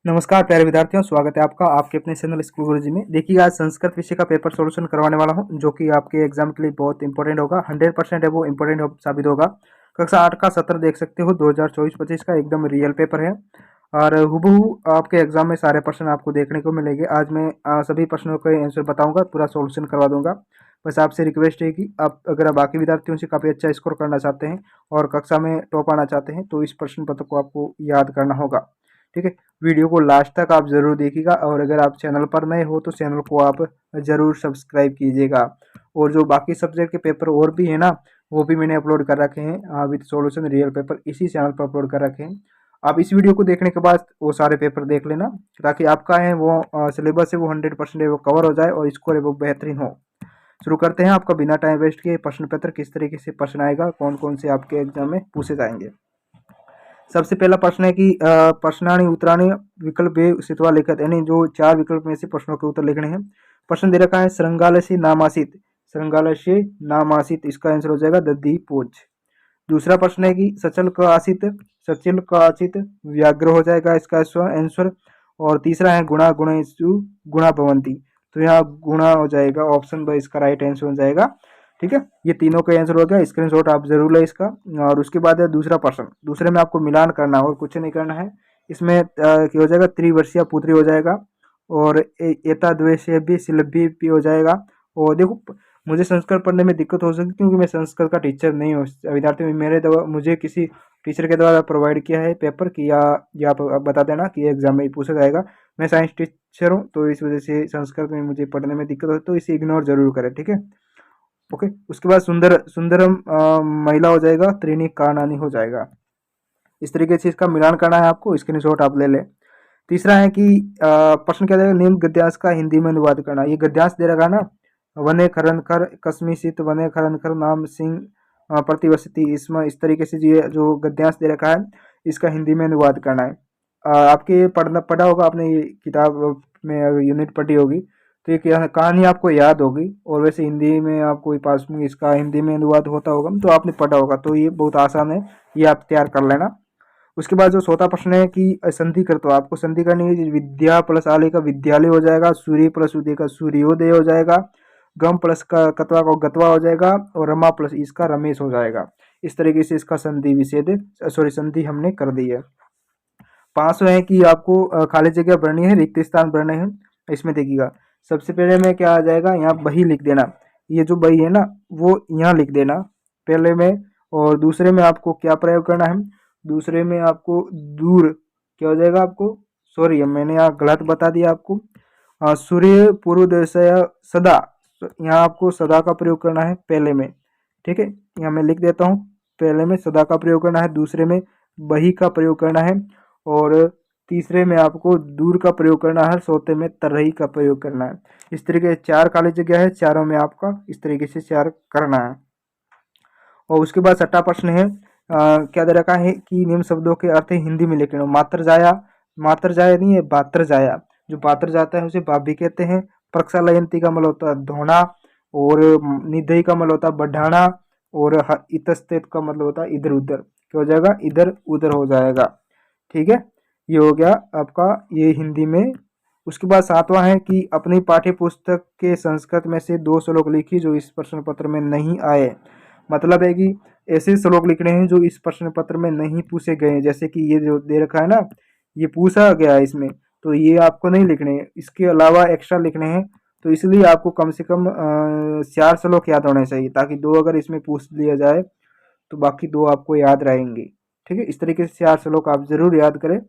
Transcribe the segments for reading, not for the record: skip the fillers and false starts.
नमस्कार प्यारे विद्यार्थियों, स्वागत है आपका आपके अपने चैनल स्कूल गुरुजी में। देखिए आज संस्कृत विषय का पेपर सॉल्यूशन करवाने वाला हूं, जो कि आपके एग्जाम के लिए बहुत इंपॉर्टेंट होगा। 100% है वो इंपॉर्टेंट साबित होगा। कक्षा 8 का सत्र देख सकते हो, 2024-25 का एकदम रियल पेपर है और हूबहू आपके एग्जाम में सारे प्रश्न आपको देखने को मिलेंगे। आज मैं सभी प्रश्नों के आंसर बताऊंगा, पूरा सॉल्यूशन करवा दूंगा। बस आपसे रिक्वेस्ट है कि आप अगर आप बाकी विद्यार्थियों से काफ़ी अच्छा स्कोर करना चाहते हैं और कक्षा में टॉप आना चाहते हैं तो इस प्रश्न पत्र को आपको याद करना होगा। ठीक है, वीडियो को लास्ट तक आप ज़रूर देखिएगा और अगर आप चैनल पर नए हो तो चैनल को आप ज़रूर सब्सक्राइब कीजिएगा। और जो बाकी सब्जेक्ट के पेपर और भी है ना, वो भी मैंने अपलोड कर रखे हैं विद सॉल्यूशन रियल पेपर, इसी चैनल पर अपलोड कर रखे हैं। आप इस वीडियो को देखने के बाद वो सारे पेपर देख लेना, ताकि आपका है वो सिलेबस है वो 100% वो कवर हो जाए और स्कोर है वो बेहतरीन हो। शुरू करते हैं आपका बिना टाइम वेस्ट किए प्रश्न पत्र किस तरीके से प्रश्न आएगा, कौन कौन से आपके एग्जाम में पूछे जाएंगे। सबसे पहला प्रश्न है कि प्रश्नानि उत्तराणि विकल्प बे स्थित्वा लिखित, यानी जो 4 विकल्प में से प्रश्नों के उत्तर लिखने हैं। प्रश्न दे रखा है श्रृंगालय से नामासित, श्रृंगालय से नामासित, इसका आंसर हो जाएगा दधीपोज। दूसरा प्रश्न है कि सचल का आसित, सचिल का आसित व्याघ्र हो जाएगा इसका आंसर। और तीसरा है गुणा गुणेषु गुणा भवंती, तो यहाँ गुणा हो जाएगा, ऑप्शन ब इसका राइट आंसर हो जाएगा। ठीक है, ये तीनों का आंसर हो गया, स्क्रीनशॉट आप जरूर लें इसका। और उसके बाद है दूसरा प्रश्न, दूसरे में आपको मिलान करना है और कुछ नहीं करना है। इसमें क्या हो जाएगा, त्रिवर्षीय पुत्री हो जाएगा और एताद्वेषीय भी सिलभी भी हो जाएगा। और देखो मुझे संस्कृत पढ़ने में दिक्कत हो सकती है क्योंकि मैं संस्कृत का टीचर नहीं हूँ। विद्यार्थी मेरे द्वारा मुझे किसी टीचर के द्वारा प्रोवाइड किया है पेपर कि या आप बता देना कि एग्जाम में पूछा जाएगा। मैं साइंस टीचर हूँ तो इस वजह से संस्कृत में मुझे पढ़ने में दिक्कत हो, तो इसे इग्नोर जरूर करें। ठीक है, ओके। उसके बाद सुंदर सुंदरम महिला हो जाएगा, त्रीनी कारणानी हो जाएगा। इस तरीके से इसका मिलान करना है आपको, स्क्रीनशॉट आप ले लें। तीसरा है कि प्रश्न क्या जाएगा, निम्न गद्यांश का हिंदी में अनुवाद करना। ये गद्यांश दे रखा है ना, वने खरनकर कस्मिसित वने खरनकर नाम सिंह प्रतिवसति, इसमें इस तरीके से ये जो गद्यांश दे रखा है इसका हिंदी में अनुवाद करना है। आपके पढ़ा होगा आपने, ये किताब में यूनिट पढ़ी होगी तो ये कहानी आपको याद होगी। और वैसे हिंदी में आपको पास में इसका हिंदी में अनुवाद होता होगा तो आपने पढ़ा होगा, तो ये बहुत आसान है, ये आप तैयार कर लेना। उसके बाद जो चौथा प्रश्न है कि संधि कर, तो आपको संधि करनी है। विद्या प्लस आले का विद्यालय हो जाएगा, सूर्य प्लस उदय का सूर्योदय हो जाएगा, गम प्लस का कतवा का गतवा हो जाएगा और रमा प्लस इसका रमेश हो जाएगा। इस तरीके से इसका संधि विच्छेद संधि हमने कर दी है। 5 है कि आपको खाली जगह भरनी है, रिक्त स्थान भरने हैं। इसमें देखिएगा सबसे पहले में क्या आ जाएगा, यहाँ बही लिख देना। ये जो बही है ना वो यहाँ लिख देना पहले में। और दूसरे में आपको क्या प्रयोग करना है, दूसरे में आपको दूर क्या हो जाएगा, आपको सॉरी मैंने यहाँ गलत बता दिया आपको। सूर्य पूर्व दिशा सदा, तो यहाँ आपको सदा का प्रयोग करना है पहले में। ठीक है, यहाँ मैं लिख देता हूँ, पहले में सदा का प्रयोग करना है, दूसरे में बही का प्रयोग करना है और तीसरे में आपको दूर का प्रयोग करना है, चौथे में तरही का प्रयोग करना है। इस तरीके से 4 खाली जगह है, चारों में आपका इस तरीके से 4 करना है। और उसके बाद 6वां प्रश्न है क्या दे रखा है कि निम्न शब्दों के अर्थ हिंदी में लिखना। मात्र जाया, मात्र जाया नहीं है बात्र जाया, जो बात्र जाता है उसे भाभी कहते हैं। प्रक्षालयंती का मतलब होता है धोना और निधई का मतलब होता है बढ़ाना और इतस्तेत का मतलब होता है इधर उधर, क्या हो जाएगा, इधर उधर हो जाएगा। ठीक है, ये हो गया आपका ये हिंदी में। उसके बाद 7वां है कि अपनी पाठ्य पुस्तक के संस्कृत में से 2 श्लोक लिखी जो इस प्रश्न पत्र में नहीं आए। मतलब है कि ऐसे श्लोक लिखने हैं जो इस प्रश्न पत्र में नहीं पूछे गए हैं। जैसे कि ये जो दे रखा है ना, ये पूछा गया है इसमें, तो ये आपको नहीं लिखने हैं, इसके अलावा एक्स्ट्रा लिखने हैं। तो इसलिए आपको कम से कम 4 श्लोक याद होने चाहिए, ताकि 2 अगर इसमें पूछ लिया जाए तो बाकी 2 आपको याद रहेंगे। ठीक है, इस तरीके से 4 श्लोक आप जरूर याद करें।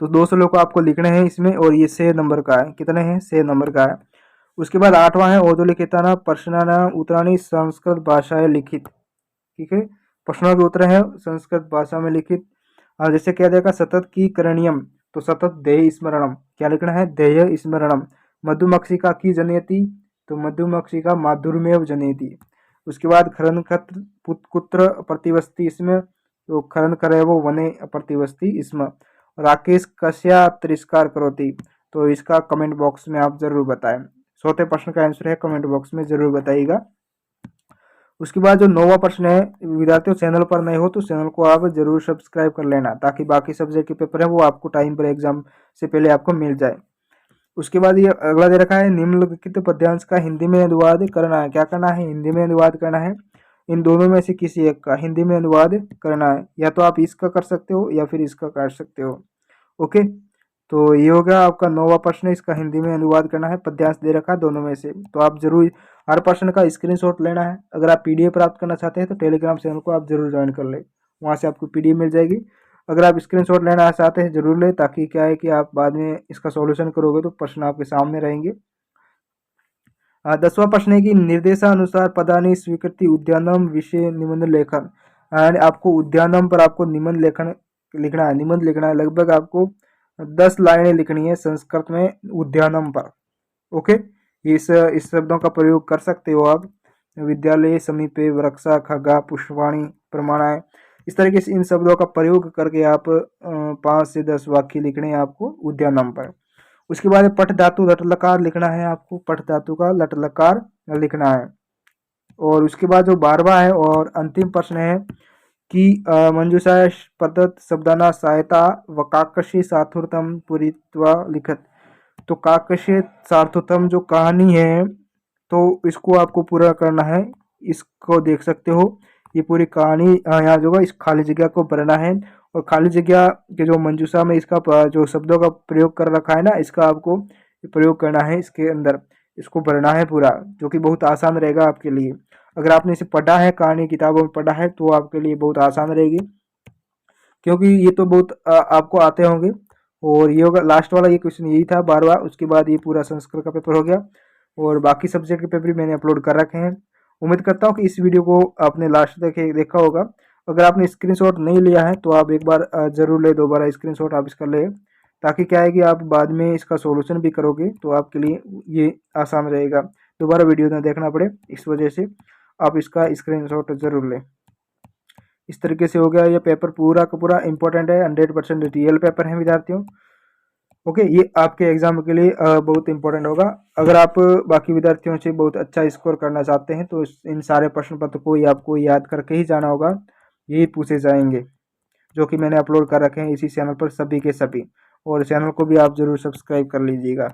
तो 2 श्लोक आपको लिखने हैं इसमें और ये 6 नंबर का है। कितने हैं, 6 नंबर का है। उसके बाद 8वां है औदोलिखिताना प्रश्नानाम उत्तराणि संस्कृत भाषाएं लिखित। ठीक है, प्रश्नों के उत्तर है संस्कृत भाषा में लिखित। जैसे क्या देखा, सतत की करणीयम, तो सतत देय स्मरणम, क्या लिखना है, देय स्मरणम। मधुमक्षिका की जनयति, तो मधुमक्षिका माधुर्मेव जनयति। उसके बाद खरनखत कुत्र प्रतिवस्ती इसमें, तो खरन करे वो वने प्रतिवस्ती इसमें। राकेश कस्या तिरस्कार करोती, तो इसका कमेंट बॉक्स में आप जरूर बताएं। चौथे प्रश्न का आंसर है, कमेंट बॉक्स में जरूर बताइएगा। उसके बाद जो 9वां प्रश्न है, विद्यार्थियों चैनल पर नए हो तो चैनल को आप जरूर सब्सक्राइब कर लेना, ताकि बाकी सब्जेक्ट के पेपर है वो आपको टाइम पर एग्जाम से पहले आपको मिल जाए। उसके बाद ये अगला दे रखा है, निम्नलिखित पद्यांश का हिंदी में अनुवाद करना है। क्या करना है? हिंदी में अनुवाद करना है। इन दोनों में से किसी एक का हिंदी में अनुवाद करना है, या तो आप इसका कर सकते हो या फिर इसका कर सकते हो। ओके, तो ये हो गया आपका 9वां प्रश्न, इसका हिंदी में अनुवाद करना है, पद्यांश दे रखा है दोनों में से। तो आप जरूर हर प्रश्न का स्क्रीनशॉट लेना है। अगर आप पीडीएफ प्राप्त करना चाहते हैं तो टेलीग्राम चैनल को आप जरूर ज्वाइन कर ले, वहाँ से आपको पीडीएफ मिल जाएगी। अगर आप स्क्रीनशॉट लेना चाहते हैं जरूर ले, ताकि क्या है कि आप बाद में इसका सॉल्यूशन करोगे तो प्रश्न आपके सामने रहेंगे। 10वां प्रश्न है कि निर्देशानुसार पदानी स्वीकृति उद्यानम विषय निबंध लेखन। यानी आपको उद्यानम पर आपको निबंध लेखन लिखना है, निबंध लिखना है। लगभग आपको 10 लाइनें लिखनी है संस्कृत में उद्यानम पर। ओके, इस शब्दों का प्रयोग कर सकते हो आप। विद्यालय समीपे वृक्षा खगा पुष्पाणि प्रमाणाएं, इस तरीके से इन शब्दों का प्रयोग करके आप 5 से 10 वाक्य लिखने हैं आपको उद्यानम पर। उसके बाद पठ धातु लट लकार लिखना है आपको, पठ धातु का लट लकार लिखना है। और उसके बाद जो 12वां है और अंतिम प्रश्न है कि मंजूषा प्रदत्त शब्दाना सहायता व काकशी साथुरतम पूरित्वा लिखत। तो काकशी सार्थोत्तम जो कहानी है तो इसको आपको पूरा करना है। इसको देख सकते हो, ये पूरी कहानी यहाँ जो है इस खाली जगह को भरना है। और खाली जगह के जो मंजूषा में इसका जो शब्दों का प्रयोग कर रखा है ना, इसका आपको प्रयोग करना है इसके अंदर, इसको भरना है पूरा, जो कि बहुत आसान रहेगा आपके लिए। अगर आपने इसे पढ़ा है, कहानी किताबों में पढ़ा है, तो आपके लिए बहुत आसान रहेगी, क्योंकि ये तो बहुत आपको आते होंगे। और ये होगा लास्ट वाला, ये क्वेश्चन यही था 12वां। उसके बाद ये पूरा संस्कृत का पेपर हो गया और बाकी सब्जेक्ट के पेपर भी मैंने अपलोड कर रखे हैं। उम्मीद करता हूँ कि इस वीडियो को आपने लास्ट तक देखा होगा। अगर आपने स्क्रीनशॉट नहीं लिया है तो आप एक बार जरूर ले, दोबारा स्क्रीनशॉट आप इसका ले, ताकि क्या है कि आप बाद में इसका सॉल्यूशन भी करोगे तो आपके लिए ये आसान रहेगा, दोबारा वीडियो ना देखना पड़े। इस वजह से आप इसका स्क्रीनशॉट जरूर लें। इस तरीके से हो गया ये पेपर पूरा का पूरा इंपॉर्टेंट है, 100% रियल पेपर है विद्यार्थियों। ओके, ये आपके एग्जाम के लिए बहुत इंपॉर्टेंट होगा। अगर आप बाकी विद्यार्थियों से बहुत अच्छा स्कोर करना चाहते हैं तो इन सारे प्रश्न पत्र को ही आपको याद करके ही जाना होगा, यही पूछे जाएंगे, जो कि मैंने अपलोड कर रखे हैं इसी चैनल पर सभी के सभी। और चैनल को भी आप जरूर सब्सक्राइब कर लीजिएगा।